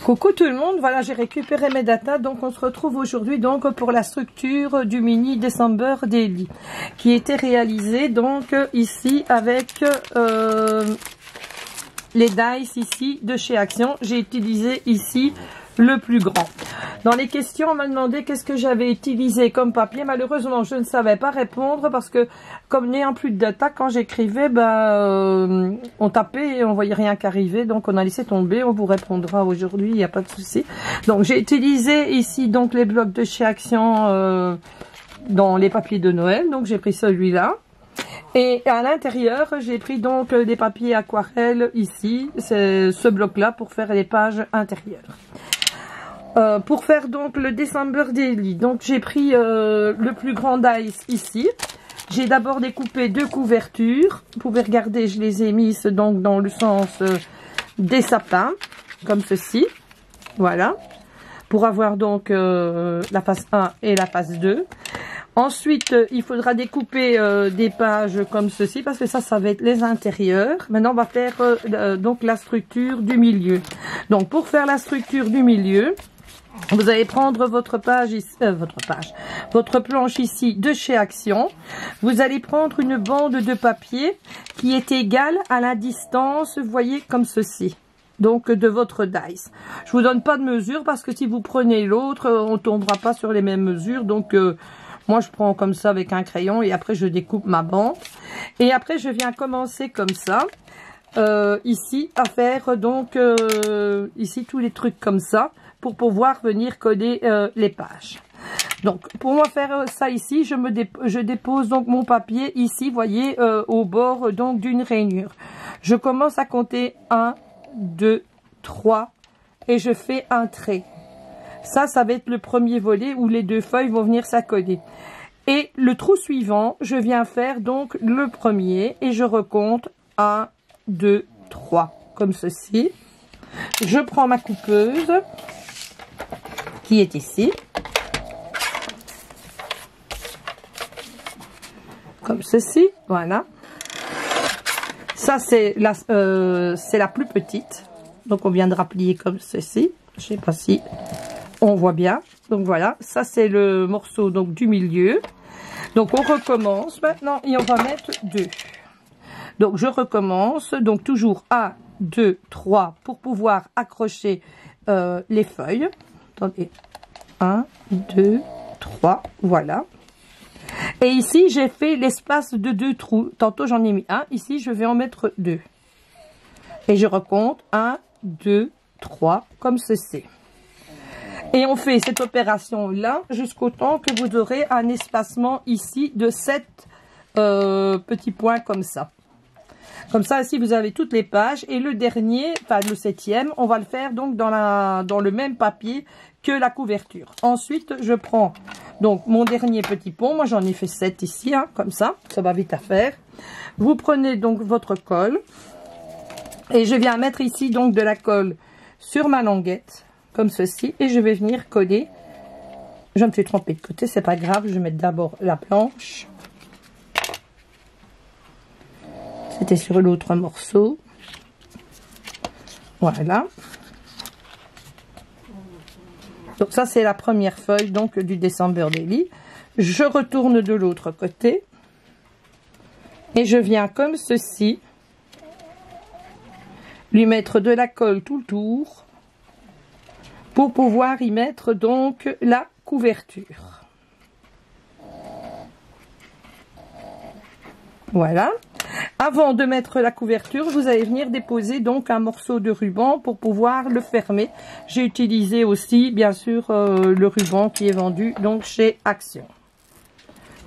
Coucou tout le monde, voilà j'ai récupéré mes datas, donc on se retrouve aujourd'hui donc pour la structure du mini December Daily qui était réalisée donc ici avec les dice ici de chez Action. J'ai utilisé ici le plus grand. Dans les questions, on m'a demandé qu'est-ce que j'avais utilisé comme papier. Malheureusement, je ne savais pas répondre parce que comme n'ayant plus de data, quand j'écrivais, on tapait et on voyait rien qu'arriver. Donc, on a laissé tomber. On vous répondra aujourd'hui, il n'y a pas de souci. Donc, j'ai utilisé ici donc les blocs de chez Action dans les papiers de Noël. Donc, j'ai pris celui-là. Et à l'intérieur, j'ai pris donc des papiers aquarelles ici. C'est ce bloc-là pour faire les pages intérieures. Pour faire donc le December Daily, donc j'ai pris le plus grand dice ici. J'ai d'abord découpé deux couvertures. Vous pouvez regarder, je les ai mises donc dans le sens des sapins, comme ceci. Voilà. Pour avoir donc la face 1 et la face 2. Ensuite, il faudra découper des pages comme ceci, parce que ça va être les intérieurs. Maintenant, on va faire donc la structure du milieu. Donc, pour faire la structure du milieu, vous allez prendre votre planche ici de chez Action. Vous allez prendre une bande de papier qui est égale à la distance, vous voyez, comme ceci. Donc, de votre dice. Je vous donne pas de mesure parce que si vous prenez l'autre, on tombera pas sur les mêmes mesures. Donc, moi, je prends comme ça avec un crayon et après, je découpe ma bande. Et après, je viens commencer comme ça, ici, à faire donc, ici, tous les trucs comme ça, pour pouvoir venir coller les pages. Donc, pour moi faire ça ici, je dépose donc mon papier ici, voyez, au bord donc d'une rainure. Je commence à compter 1, 2, 3 et je fais un trait. Ça va être le premier volet où les deux feuilles vont venir s'accoler. Et le trou suivant, je viens faire donc le premier et je recompte 1, 2, 3, comme ceci. Je prends ma coupeuse qui est ici. Comme ceci, voilà. Ça, c'est la plus petite. Donc, on viendra plier comme ceci. Je sais pas si on voit bien. Donc, voilà. Ça, c'est le morceau donc du milieu. Donc, on recommence maintenant et on va mettre 2. Donc, je recommence. Donc, toujours 1, 2, 3 pour pouvoir accrocher les feuilles. Attendez. 1, 2, 3. Voilà. Et ici, j'ai fait l'espace de 2 trous. Tantôt, j'en ai mis 1. Ici, je vais en mettre 2. Et je recompte 1, 2, 3, comme ceci. Et on fait cette opération-là jusqu'au temps que vous aurez un espacement ici de 7 petits points comme ça. Comme ça, ici, vous avez toutes les pages. Et le dernier, enfin le 7e, on va le faire donc dans le même papier que la couverture. Ensuite, je prends donc mon dernier petit pont. Moi, j'en ai fait 7 ici, hein, comme ça. Ça va vite à faire. Vous prenez donc votre colle. Et je viens mettre ici donc de la colle sur ma languette, comme ceci. Et je vais venir coller. Je me suis trompée de côté, c'est pas grave. Je vais mettre d'abord la planche. C'était sur l'autre morceau. Voilà. Donc ça, c'est la première feuille donc du December Daily. Je retourne de l'autre côté. Et je viens comme ceci. Lui mettre de la colle tout le tour. Pour pouvoir y mettre donc la couverture. Voilà. Avant de mettre la couverture, vous allez venir déposer donc un morceau de ruban pour pouvoir le fermer. J'ai utilisé aussi, bien sûr, le ruban qui est vendu donc chez Action.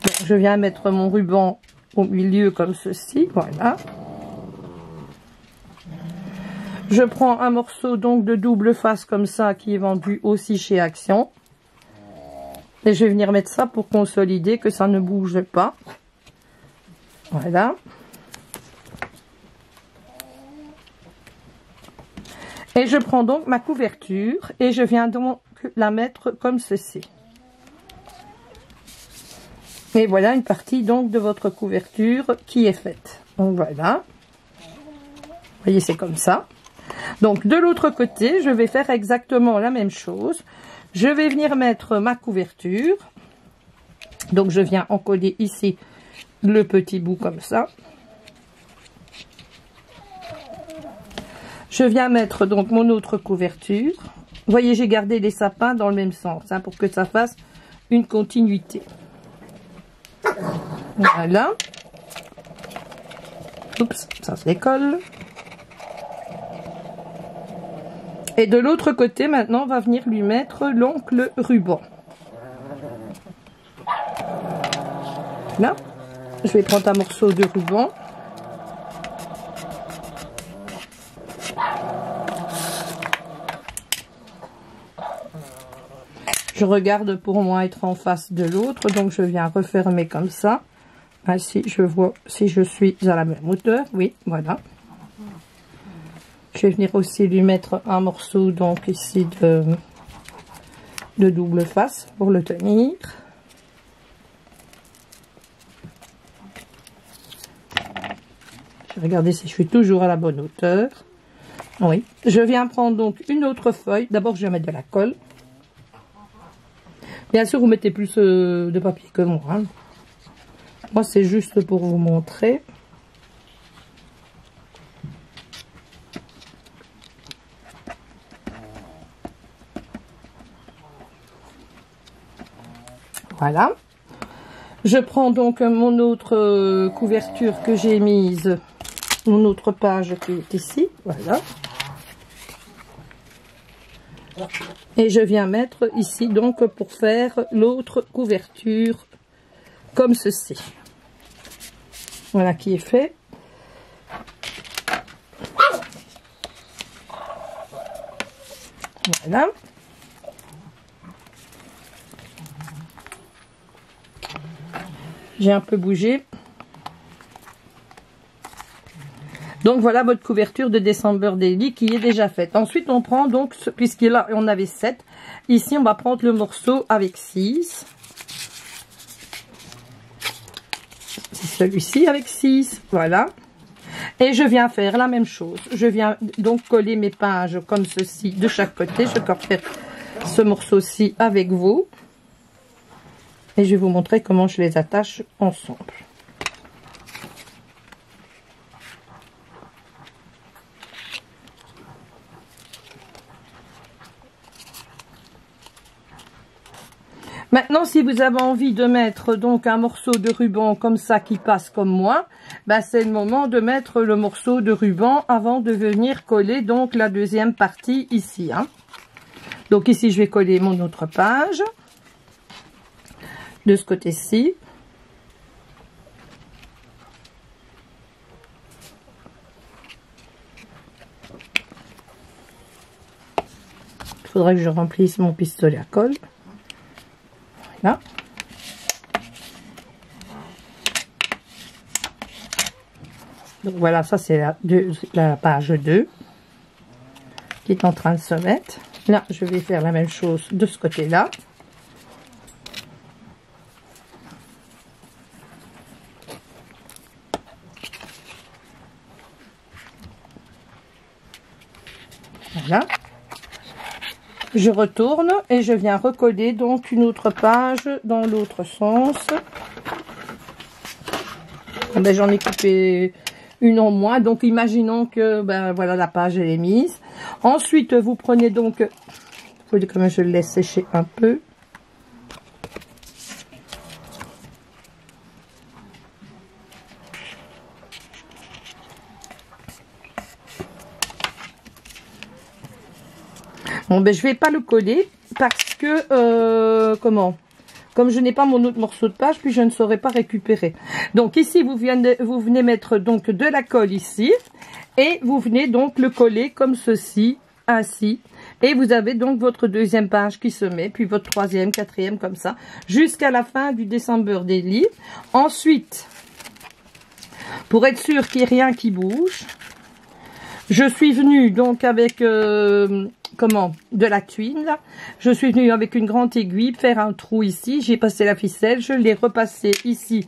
Donc, je viens mettre mon ruban au milieu comme ceci, voilà. Je prends un morceau donc de double face comme ça qui est vendu aussi chez Action. Et je vais venir mettre ça pour consolider, que ça ne bouge pas. Voilà. Et je prends donc ma couverture et je viens donc la mettre comme ceci. Et voilà une partie donc de votre couverture qui est faite. Donc voilà. Vous voyez, c'est comme ça. Donc de l'autre côté, je vais faire exactement la même chose. Je vais venir mettre ma couverture. Donc je viens encoller ici le petit bout comme ça. Je viens mettre donc mon autre couverture. Vous voyez, j'ai gardé les sapins dans le même sens, hein, pour que ça fasse une continuité. Voilà. Oups, ça se décolle. Et de l'autre côté, maintenant, on va venir lui mettre l'oncle ruban. Là, je vais prendre un morceau de ruban. Je regarde pour moi être en face de l'autre, donc je viens refermer comme ça. Ainsi, je vois si je suis à la même hauteur. Oui, voilà. Je vais venir aussi lui mettre un morceau, donc ici, de double face pour le tenir. Je vais regarder si je suis toujours à la bonne hauteur. Oui. Je viens prendre donc une autre feuille. D'abord, je vais mettre de la colle. Bien sûr, vous mettez plus de papier que moi. Hein. Moi, c'est juste pour vous montrer. Voilà. Je prends donc mon autre couverture que j'ai mise, mon autre page qui est ici. Voilà. Et je viens mettre ici donc pour faire l'autre couverture comme ceci. Voilà qui est fait. Voilà. J'ai un peu bougé. Donc voilà votre couverture de December Daily qui est déjà faite. Ensuite on prend donc, puisqu'il là on avait 7, ici on va prendre le morceau avec 6. C'est celui-ci avec 6, voilà. Et je viens faire la même chose. Je viens donc coller mes pages comme ceci de chaque côté. Je vais encore faire ce morceau-ci avec vous. Et je vais vous montrer comment je les attache ensemble. Maintenant, si vous avez envie de mettre donc un morceau de ruban comme ça qui passe comme moi, ben c'est le moment de mettre le morceau de ruban avant de venir coller donc la deuxième partie ici. Hein. Donc ici, je vais coller mon autre page de ce côté-ci. Il faudrait que je remplisse mon pistolet à colle. Voilà. Donc voilà, ça c'est la page 2 qui est en train de se mettre. Là, je vais faire la même chose de ce côté-là. Voilà. Je retourne et je viens recoller donc une autre page dans l'autre sens. Ben, j'en ai coupé une en moins, donc imaginons que ben voilà, la page elle est mise. Ensuite vous prenez donc, il faut que je le laisse sécher un peu. Bon, ben je vais pas le coller parce que comme je n'ai pas mon autre morceau de page, puis je ne saurais pas récupérer. Donc ici vous venez mettre donc de la colle ici et vous venez donc le coller comme ceci, ainsi, et vous avez donc votre deuxième page qui se met, puis votre troisième, quatrième comme ça, jusqu'à la fin du December Daily. Ensuite, pour être sûr qu'il n'y ait rien qui bouge, je suis venue donc avec de la tuile. Là. Je suis venue avec une grande aiguille faire un trou ici. J'ai passé la ficelle, je l'ai repassé ici,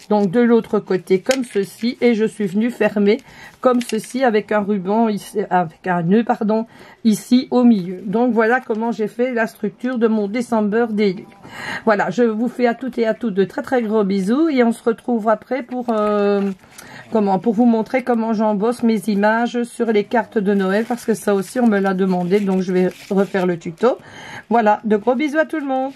donc de l'autre côté comme ceci, et je suis venue fermer comme ceci avec un ruban, ici, avec un nœud pardon, ici au milieu. Donc voilà comment j'ai fait la structure de mon December Daily. Voilà, je vous fais à toutes et à tous de très très gros bisous et on se retrouve après pour pour vous montrer comment j'embosse mes images sur les cartes de Noël, parce que ça aussi on me l'a demandé, donc je vais refaire le tuto. Voilà, de gros bisous à tout le monde.